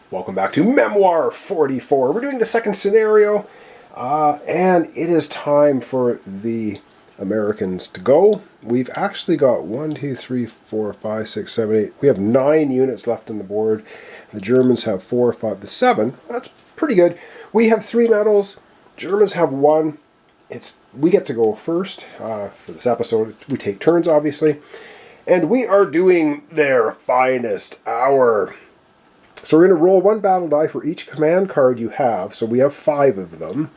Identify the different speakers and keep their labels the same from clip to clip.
Speaker 1: Welcome back to Memoir 44. We're doing the second scenario, and it is time for the Americans to go. We've actually got 1, 2, 3, 4, 5, 6, 7, 8. We have 9 units left on the board. The Germans have 4, 5, 7. That's pretty good. We have 3 medals. Germans have 1. We get to go first for this episode. We take turns, obviously. And we are doing their finest hour. So we're going to roll 1 battle die for each command card you have. So we have 5 of them,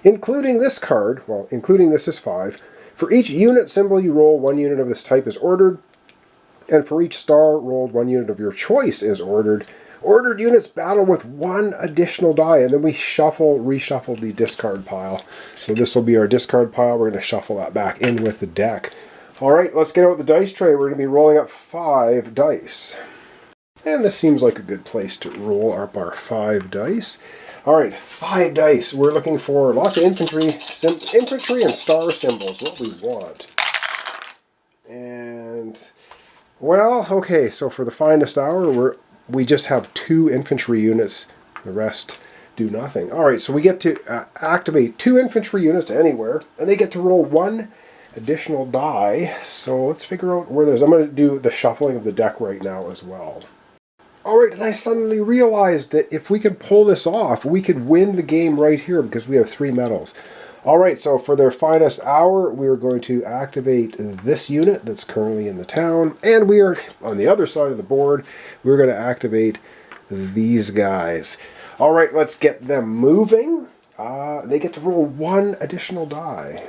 Speaker 1: including this card. Well, including this is 5. For each unit symbol you roll, 1 unit of this type is ordered. And for each star rolled, 1 unit of your choice is ordered. Ordered units battle with 1 additional die, and then we reshuffle the discard pile. So this will be our discard pile. We're going to shuffle that back in with the deck. All right, let's get out the dice tray. We're going to be rolling up 5 dice. And this seems like a good place to roll up our 5 dice. All right, 5 dice. We're looking for lots of infantry and star symbols, what we want. And, well, okay, so for the finest hour, we just have 2 infantry units. The rest do nothing. All right, so we get to activate 2 infantry units anywhere, and they get to roll 1 additional die. So let's figure out where there's... I'm going to do the shuffling of the deck right now as well. Alright, and I suddenly realized that if we could pull this off, we could win the game right here because we have 3 medals. Alright, so for their finest hour, we are going to activate this unit that's currently in the town. And we are, on the other side of the board, we're going to activate these guys. Alright, let's get them moving. They get to roll 1 additional die.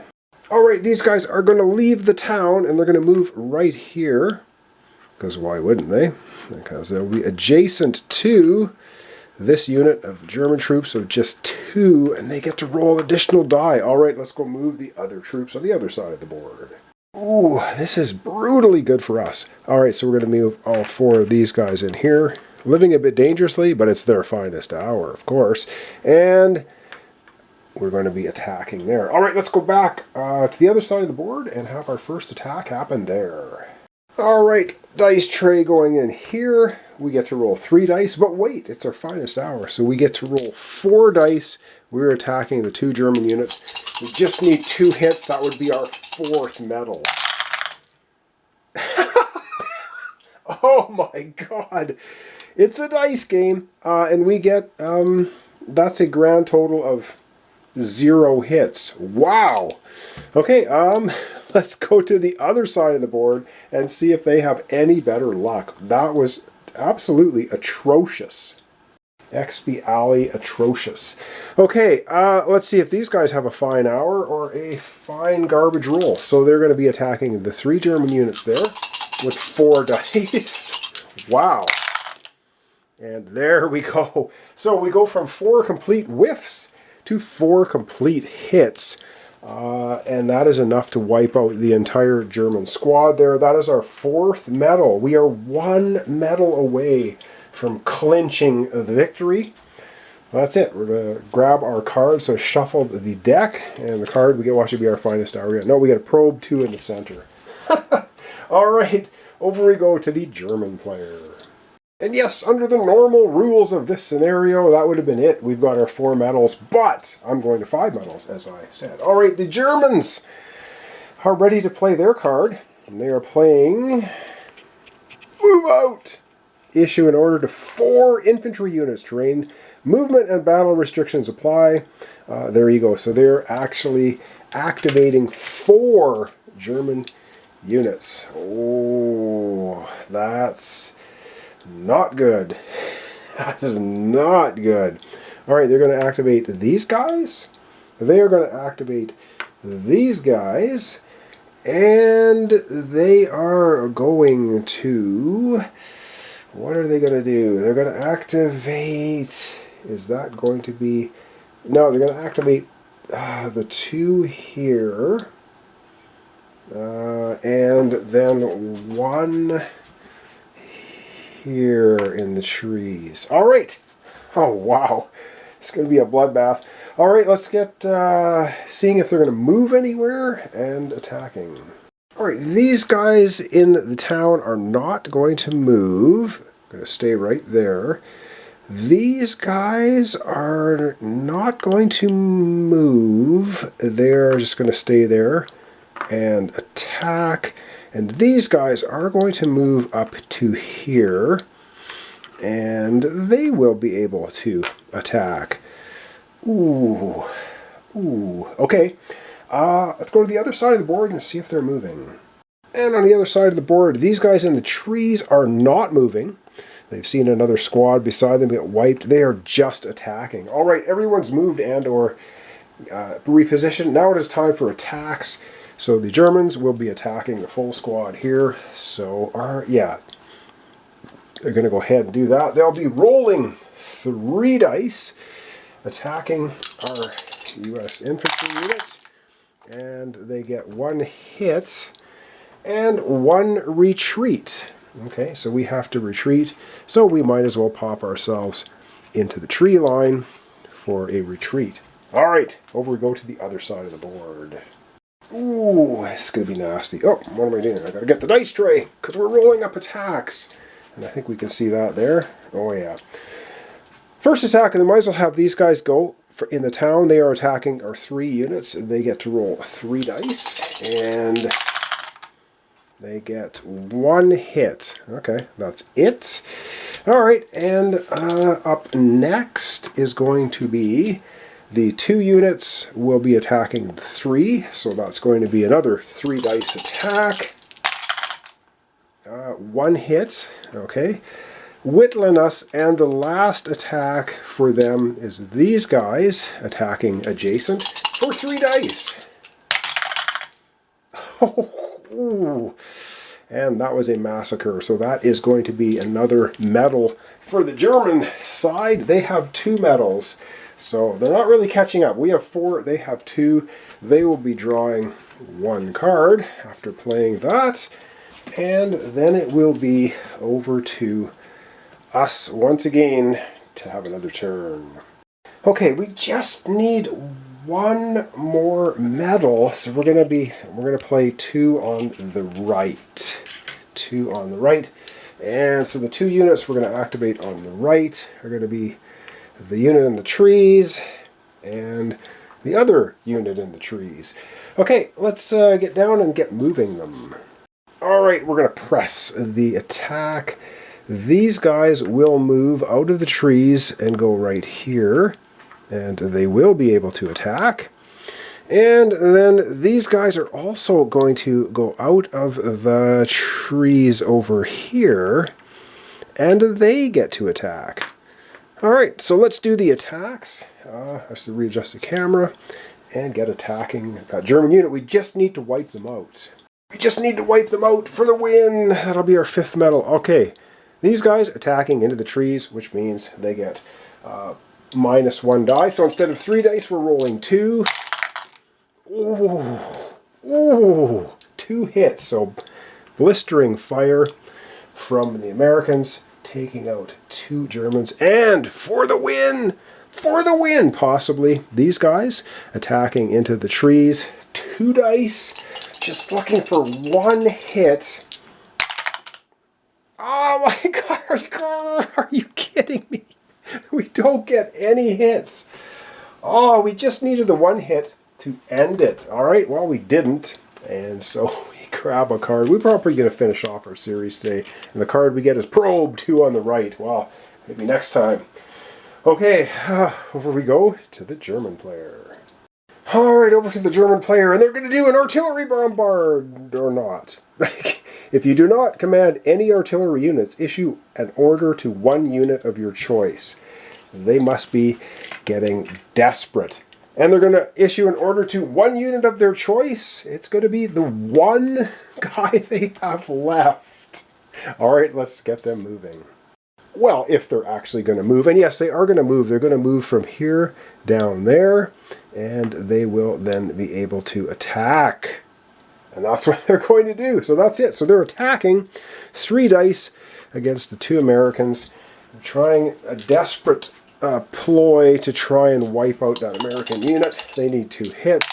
Speaker 1: Alright, these guys are going to leave the town and they're going to move right here. Because why wouldn't they? Because they'll be adjacent to this unit of German troops of just 2, and they get to roll additional die. All right, let's go move the other troops on the other side of the board. Ooh, this is brutally good for us. All right, so we're going to move all 4 of these guys in here. Living a bit dangerously, but it's their finest hour, of course. And we're going to be attacking there. All right, let's go back to the other side of the board and have our first attack happen there. Alright, dice tray going in here. We get to roll 3 dice, but wait, it's our finest hour. So we get to roll 4 dice. We're attacking the 2 German units. We just need 2 hits. That would be our 4th medal. Oh my god. It's a dice game. And we get, that's a grand total of 0 hits. Wow. Okay, let's go to the other side of the board and see if they have any better luck. That was absolutely atrocious. Expiali atrocious. Okay, let's see if these guys have a fine hour or a fine garbage roll. So they're going to be attacking the 3 German units there with 4 dice. Wow. And there we go. So we go from 4 complete whiffs to 4 complete hits. And that is enough to wipe out the entire German squad there. That is our 4th medal. We are 1 medal away from clinching the victory. Well, that's it. We're going to grab our cards. So shuffle the deck, and the card we get watch it be our finest hour. No, we got a probe 2 in the center. All right, over we go to the German player. And yes, under the normal rules of this scenario, that would have been it. We've got our 4 medals, but I'm going to 5 medals, as I said. All right, the Germans are ready to play their card. And they are playing Move Out. Issue an order to 4 infantry units. Terrain, movement, and battle restrictions apply. There you go. So they're actually activating 4 German units. Oh, that's... not good. That is not good. Alright, they're going to activate these guys. They are going to activate these guys. And they are going to... what are they going to do? They're going to activate... is that going to be... no, they're going to activate the 2 here. And then 1... here in the trees. All right. Oh, wow. It's going to be a bloodbath. All right, let's get seeing if they're going to move anywhere and attacking. All right, these guys in the town are not going to move. I'm going to stay right there. These guys are not going to move. They're just going to stay there and attack. And these guys are going to move up to here. And they will be able to attack. Ooh. Ooh. Okay. Let's go to the other side of the board and see if they're moving. And on the other side of the board, these guys in the trees are not moving. They've seen another squad beside them get wiped. They are just attacking. All right, everyone's moved and or repositioned. Now it is time for attacks. So the Germans will be attacking the full squad here. So, they're going to go ahead and do that. They'll be rolling 3 dice, attacking our U.S. infantry units. And they get 1 hit and 1 retreat. Okay, so we have to retreat, so we might as well pop ourselves into the tree line for a retreat. All right, over we go to the other side of the board. Ooh, this is going to be nasty. Oh, what am I doing? I got to get the dice tray, because we're rolling up attacks. And I think we can see that there. Oh, yeah. First attack, and they might as well have these guys go. In the town, they are attacking our 3 units. They get to roll 3 dice, and they get 1 hit. Okay, that's it. All right, and up next is going to be the 2 units will be attacking the 3, so that's going to be another 3 dice attack. 1 hit, okay. Whittling us, and the last attack for them is these guys attacking adjacent for 3 dice. Oh, and that was a massacre. So that is going to be another medal for the German side. They have 2 medals, so they're not really catching up. We have 4, they have 2. They will be drawing 1 card after playing that, and then it will be over to us once again to have another turn. Okay, we just need 1 more medal, so we're gonna play 2 on the right. 2 on the right. And so the 2 units we're gonna activate on the right are gonna be the unit in the trees and the other unit in the trees. Okay, let's get down and get moving them. Alright, we're gonna press the attack. These guys will move out of the trees and go right here, and they will be able to attack. And then these guys are also going to go out of the trees over here, and they get to attack. Alright, so let's do the attacks. I have to readjust the camera and get attacking that German unit. We just need to wipe them out. We just need to wipe them out for the win. That'll be our 5th medal. Okay. These guys attacking into the trees, which means they get -1 die. So instead of 3 dice, we're rolling 2. Ooh, ooh, 2 hits. So blistering fire from the Americans, taking out 2 Germans. And for the win! For the win, possibly. These guys attacking into the trees. 2 dice, just looking for 1 hit. Oh my God, are you kidding me? We don't get any hits. Oh, we just needed the 1 hit to end it. All right, well, we didn't. And so we grab a card. We're probably going to finish off our series today. And the card we get is Probe 2 on the right. Well, maybe next time. Okay, over we go to the German player. All right, over to the German player. And they're going to do an artillery bombard or not. If you do not command any artillery units, issue an order to 1 unit of your choice. They must be getting desperate. And they're going to issue an order to 1 unit of their choice. It's going to be the 1 guy they have left. All right, let's get them moving. Well, if they're actually going to move. And yes, they are going to move. They're going to move from here down there. And they will then be able to attack. And that's what they're going to do. So that's it. So they're attacking 3 dice against the 2 Americans. They're trying a desperate ploy to try and wipe out that American unit. They need 2 hits.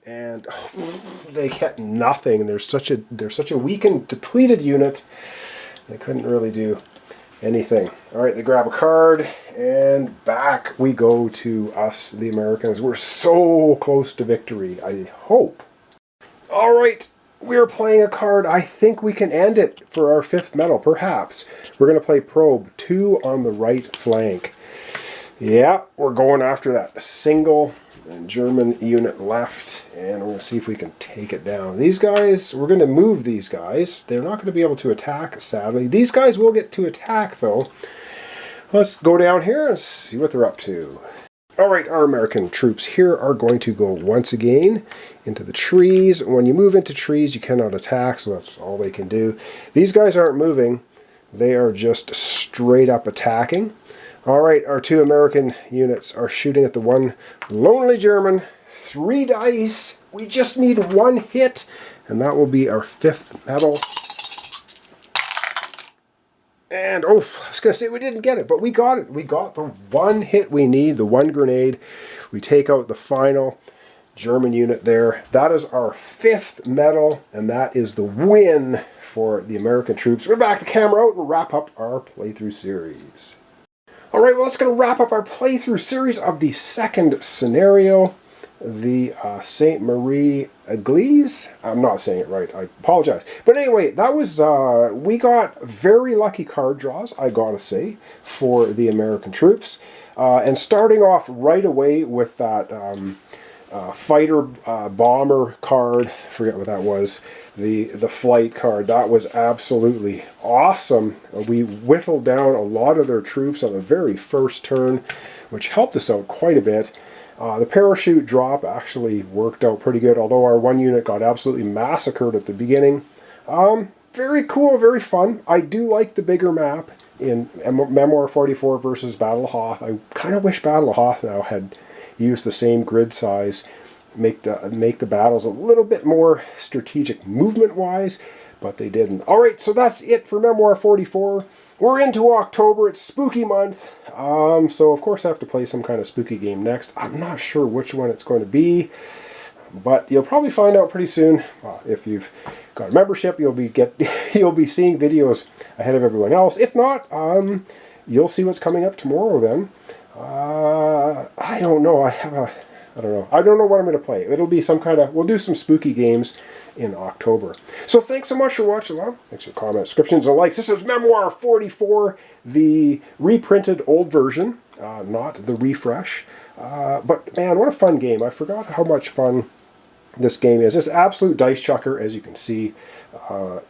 Speaker 1: And they get nothing. They're such a weak and depleted unit. They couldn't really do anything. All right, they grab a card, and back we go to us, the Americans. We're so close to victory, I hope. All right, we're playing a card. I think we can end it for our 5th medal, perhaps. We're going to play Probe, 2 on the right flank. Yeah, we're going after that single German unit left, and we're going to see if we can take it down. These guys, we're going to move these guys. They're not going to be able to attack, sadly. These guys will get to attack, though. Let's go down here and see what they're up to. All right, our American troops here are going to go once again into the trees. When you move into trees, you cannot attack, so that's all they can do. These guys aren't moving. They are just straight up attacking. All right, our 2 American units are shooting at the one lonely German. 3 dice. We just need 1 hit, and that will be our 5th medal. And, oh, I was going to say we didn't get it, but we got it. We got the 1 hit we need, the 1 grenade. We take out the final German unit there. That is our 5th medal, and that is the win for the American troops. We're back the camera out and wrap up our playthrough series. All right, well, that's going to wrap up our playthrough series of the 2nd scenario, the Sainte Marie Eglise. I'm not saying it right. I apologize. But anyway, that was, we got very lucky card draws, I gotta say, for the American troops. And starting off right away with that fighter bomber card, forget what that was, the flight card. That was absolutely awesome. We whittled down a lot of their troops on the very first turn, which helped us out quite a bit. The parachute drop actually worked out pretty good, although our 1 unit got absolutely massacred at the beginning. Very cool, very fun. I do like the bigger map in Memoir 44 versus Battle of Hoth. I kind of wish Battle of Hoth now had used the same grid size, make the battles a little bit more strategic movement-wise, but they didn't. All right, so that's it for Memoir 44. We're into October. It's spooky month, so of course I have to play some kind of spooky game next. I'm not sure which one it's going to be, but you'll probably find out pretty soon. If you've got a membership, you'll be seeing videos ahead of everyone else. If not, you'll see what's coming up tomorrow then. I don't know. I don't know. I don't know what I'm going to play. It'll be some kind of, we'll do some spooky games in October. So thanks so much for watching along. Thanks for comments, subscriptions, and likes. This is Memoir 44, the reprinted old version, not the refresh. But man, what a fun game. I forgot how much fun this game is. It's absolute dice chucker, as you can see.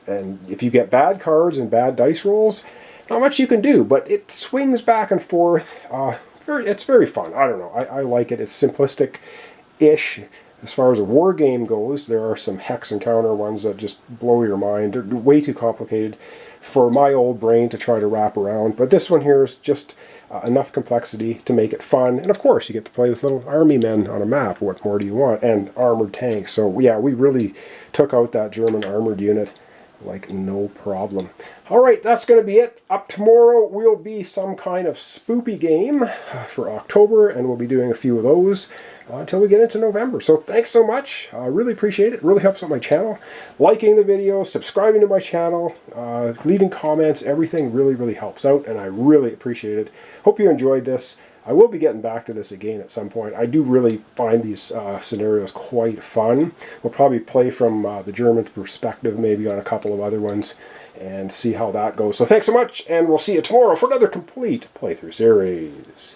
Speaker 1: And if you get bad cards and bad dice rolls, not much you can do, but it swings back and forth. It's very fun. I don't know. I like it. It's simplistic-ish. As far as a war game goes, there are some hex and counter ones that just blow your mind. They're way too complicated for my old brain to try to wrap around. But this one here is just enough complexity to make it fun. And of course, you get to play with little army men on a map. What more do you want? And armored tanks. So yeah, we really took out that German armored unit like no problem. All right, that's going to be it. Up tomorrow will be some kind of spoopy game for October, and we'll be doing a few of those until we get into November. So thanks so much. I really appreciate it. It really helps out my channel. Liking the video, subscribing to my channel, leaving comments, everything really, really helps out, and I really appreciate it. Hope you enjoyed this. I will be getting back to this again at some point. I do really find these scenarios quite fun. We'll probably play from the German perspective, maybe on a couple of other ones, and see how that goes. So thanks so much, and we'll see you tomorrow for another complete playthrough series.